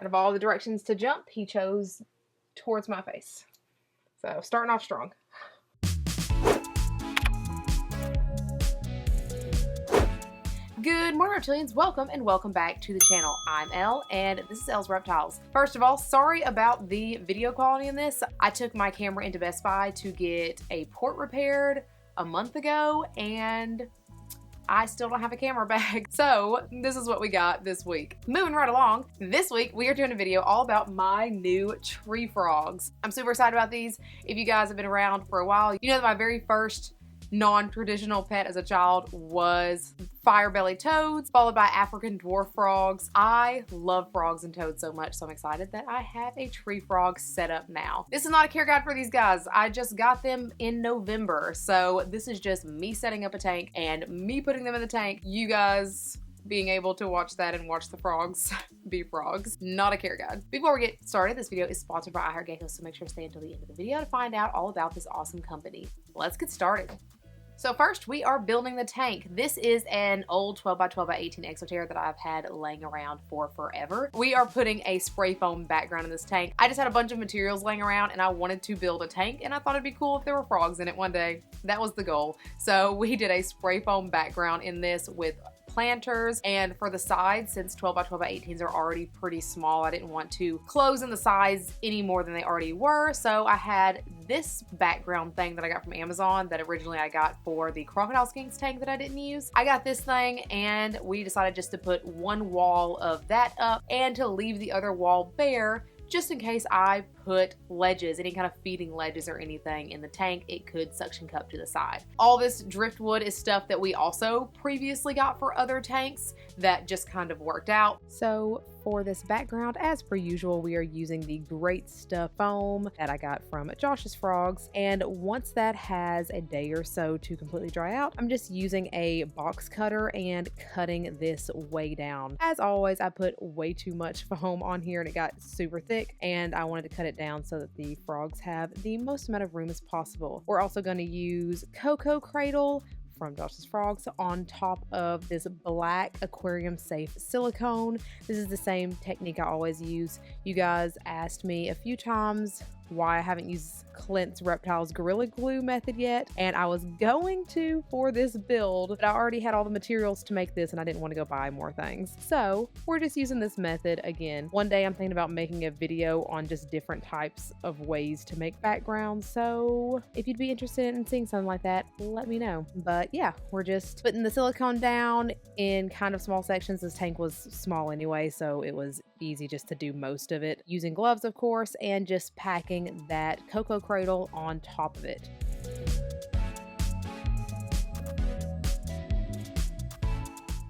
Out of all the directions to jump, he chose towards my face. So starting off strong. Good morning, Reptilians. Welcome and welcome back to the channel. I'm Elle and this is Elle's Reptiles. First of all, sorry about the video quality in this. I took my camera into Best Buy to get a port repaired a month ago and I still don't have a camera bag. So this is what we got this week. Moving right along, this week we are doing a video all about my new tree frogs. I'm super excited about these. If you guys have been around for a while, you know that my very first non-traditional pet as a child was fire-bellied toads, followed by African dwarf frogs. I love frogs and toads so much, so I'm excited that I have a tree frog set up now. This is not a care guide for these guys. I just got them in November, so this is just me setting up a tank and me putting them in the tank. You guys being able to watch that and watch the frogs be frogs. Not a care guide. Before we get started, this video is sponsored by iHeartGecko, so make sure to stay until the end of the video to find out all about this awesome company. Let's get started. So first, we are building the tank. This is an old 12 by 12 by 18 Exoterra that I've had laying around for forever. We are putting a spray foam background in this tank. I just had a bunch of materials laying around and I wanted to build a tank and I thought it'd be cool if there were frogs in it one day. That was the goal. So we did a spray foam background in this with planters, and for the sides, since 12 by 12 by 18s are already pretty small, I didn't want to close in the sides any more than they already were, so I had this background thing that I got from Amazon that originally I got for the crocodile skinks tank that I didn't use. I got this thing and we decided just to put one wall of that up and to leave the other wall bare, just in case I put ledges, any kind of feeding ledges or anything in the tank, it could suction cup to the side. All this driftwood is stuff that we also previously got for other tanks that just kind of worked out. So for this background, as per usual, we are using the Great Stuff foam that I got from Josh's Frogs. And once that has a day or so to completely dry out, I'm just using a box cutter and cutting this way down. As always, I put way too much foam on here and it got super thick, and I wanted to cut it down so that the frogs have the most amount of room as possible. We're also going to use Cocoa Cradle from Josh's Frogs on top of this black aquarium safe silicone. This is the same technique I always use. You guys asked me a few times why I haven't used Clint's Reptiles Gorilla Glue method yet, and I was going to for this build, but I already had all the materials to make this and I didn't want to go buy more things. So we're just using this method again. One day I'm thinking about making a video on just different types of ways to make backgrounds, so if you'd be interested in seeing something like that, let me know. But yeah, we're just putting the silicone down in kind of small sections. This tank was small anyway, so it was easy just to do most of it. Using gloves, of course, and just packing that Cocoa Cradle on top of it.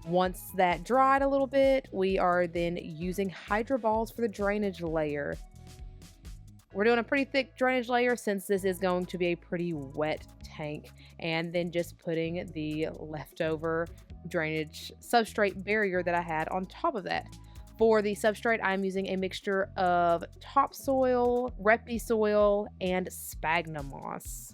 Once that dried a little bit, we are then using Hydro Balls for the drainage layer. We're doing a pretty thick drainage layer since this is going to be a pretty wet tank, and then just putting the leftover drainage substrate barrier that I had on top of that. For the substrate, I'm using a mixture of topsoil, Repti soil, and sphagnum moss.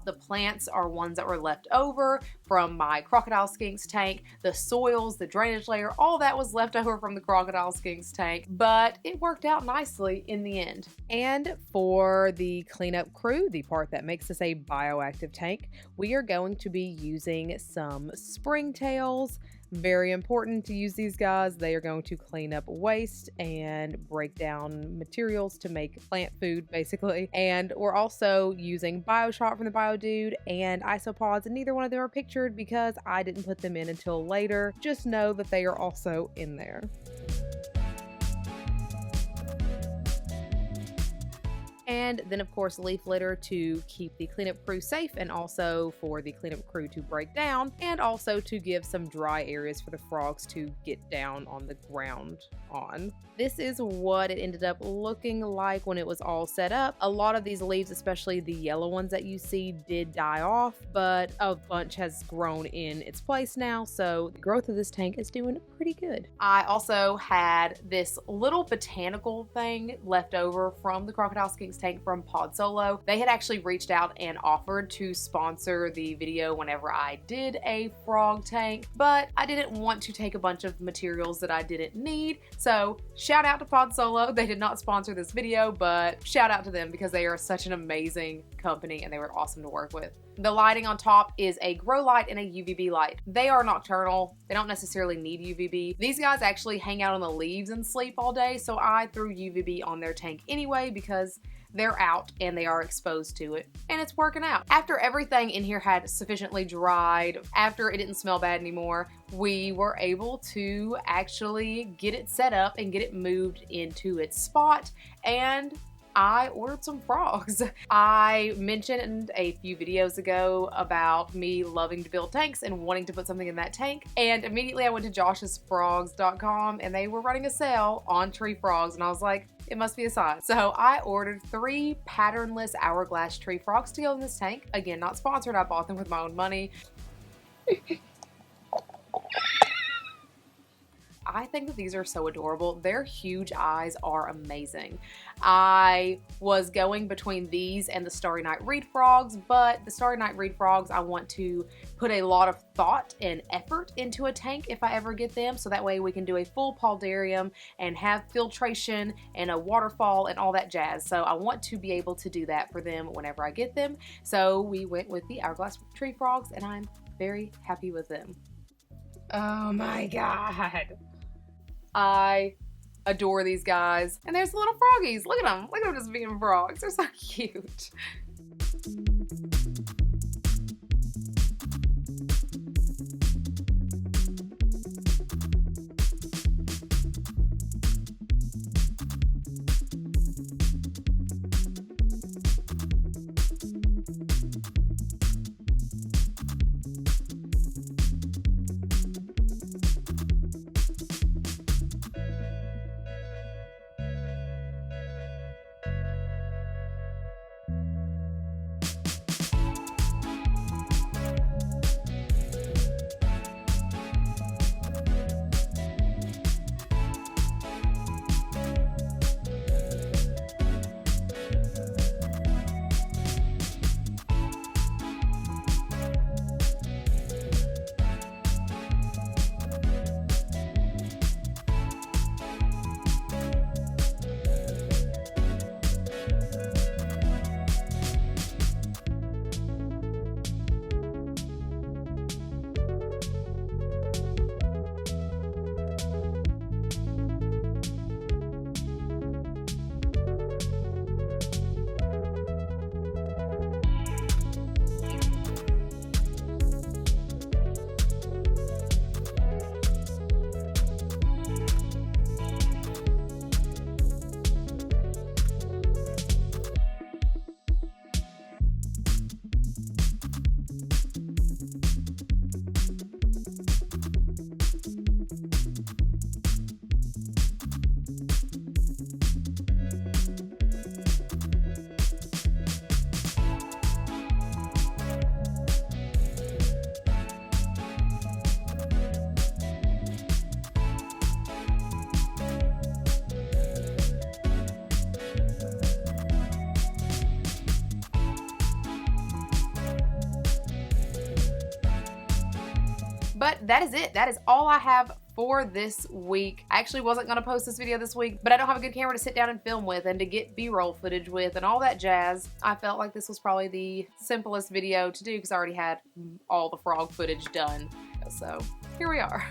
The plants are ones that were left over from my crocodile skinks tank. The soils, the drainage layer, all that was left over from the crocodile skinks tank, but it worked out nicely in the end. And for the cleanup crew, the part that makes this a bioactive tank, we are going to be using some springtails. Very important to use these guys. They are going to clean up waste and break down materials to make plant food, basically. And we're also using BioShot from the BioDude and isopods, and neither one of them are pictured because I didn't put them in until later. Just know that they are also in there. And then of course leaf litter to keep the cleanup crew safe, and also for the cleanup crew to break down, and also to give some dry areas for the frogs to get down on the ground on. This is what it ended up looking like when it was all set up. A lot of these leaves, especially the yellow ones that you see, did die off, but a bunch has grown in its place now, so the growth of this tank is doing pretty good. I also had this little botanical thing left over from the crocodile skinks this tank from Pod Solo. They had actually reached out and offered to sponsor the video whenever I did a frog tank, but I didn't want to take a bunch of materials that I didn't need. So shout out to Pod Solo. They did not sponsor this video, but shout out to them because they are such an amazing company and they were awesome to work with. The lighting on top is a grow light and a UVB light. They are nocturnal. They don't necessarily need UVB. These guys actually hang out on the leaves and sleep all day, so I threw UVB on their tank anyway because they're out and they are exposed to it, and it's working out. After everything in here had sufficiently dried, after it didn't smell bad anymore, we were able to actually get it set up and get it moved into its spot, and I ordered some frogs. I mentioned a few videos ago about me loving to build tanks and wanting to put something in that tank, and immediately I went to joshsfrogs.com and they were running a sale on tree frogs, and I was like, it must be a sign. So I ordered 3 patternless hourglass tree frogs to go in this tank. Again, not sponsored, I bought them with my own money. I think that these are so adorable. Their huge eyes are amazing. I was going between these and the Starry Night Reed frogs, but the Starry Night Reed frogs, I want to put a lot of thought and effort into a tank if I ever get them, so that way we can do a full poldarium and have filtration and a waterfall and all that jazz. So I want to be able to do that for them whenever I get them. So we went with the hourglass tree frogs and I'm very happy with them. Oh my God. I adore these guys. And there's the little froggies. Look at them. Look at them just being frogs. They're so cute. But that is it. That is all I have for this week. I actually wasn't going to post this video this week, but I don't have a good camera to sit down and film with and to get B-roll footage with and all that jazz. I felt like this was probably the simplest video to do because I already had all the frog footage done. So here we are.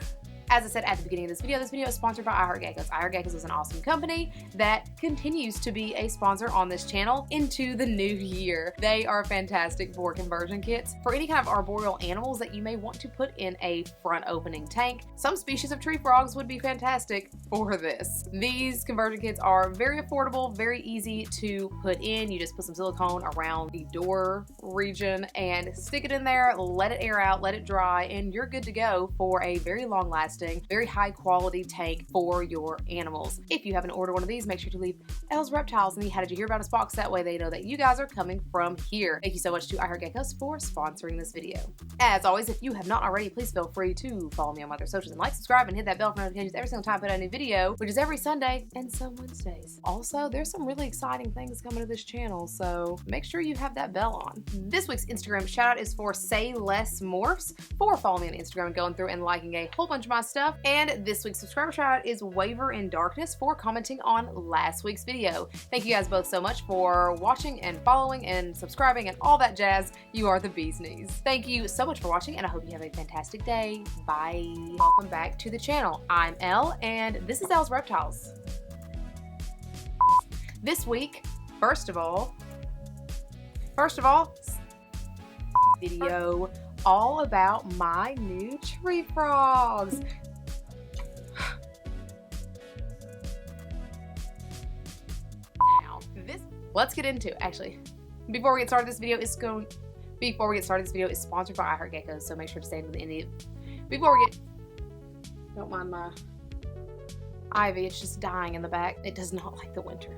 As I said at the beginning of this video is sponsored by iHeartGeckos. iHeartGeckos is an awesome company that continues to be a sponsor on this channel into the new year. They are fantastic for conversion kits for any kind of arboreal animals that you may want to put in a front opening tank. Some species of tree frogs would be fantastic for this. These conversion kits are very affordable, very easy to put in. You just put some silicone around the door region and stick it in there, let it air out, let it dry, and you're good to go for a very long lasting interesting, very high quality tank for your animals. If you haven't ordered one of these, make sure to leave Elle's Reptiles in the How Did You Hear About Us box. That way they know that you guys are coming from here. Thank you so much to I Heart Geckos for sponsoring this video. As always, if you have not already, please feel free to follow me on my other socials and like, subscribe, and hit that bell for notifications every single time I put out a new video, which is every Sunday and some Wednesdays. Also, there's some really exciting things coming to this channel, so make sure you have that bell on. This week's Instagram shout out is for Say Less Morphs for following me on Instagram and going through and liking a whole bunch of my stuff. And this week's subscriber shout out is Waver in Darkness for commenting on last week's video. Thank you guys both so much for watching and following and subscribing and all that jazz. You are the bee's knees. Thank you so much for watching, and I hope you have a fantastic day. Bye. Welcome back to the channel. I'm Elle, and this is Elle's Reptiles. This week, first of all, video all about my new tree frogs. Now, let's get into it. Actually, before we get started, this video is sponsored by I Heart Geckos, so make sure to stay until the end of it. Don't mind my ivy, it's just dying in the back. It does not like the winter.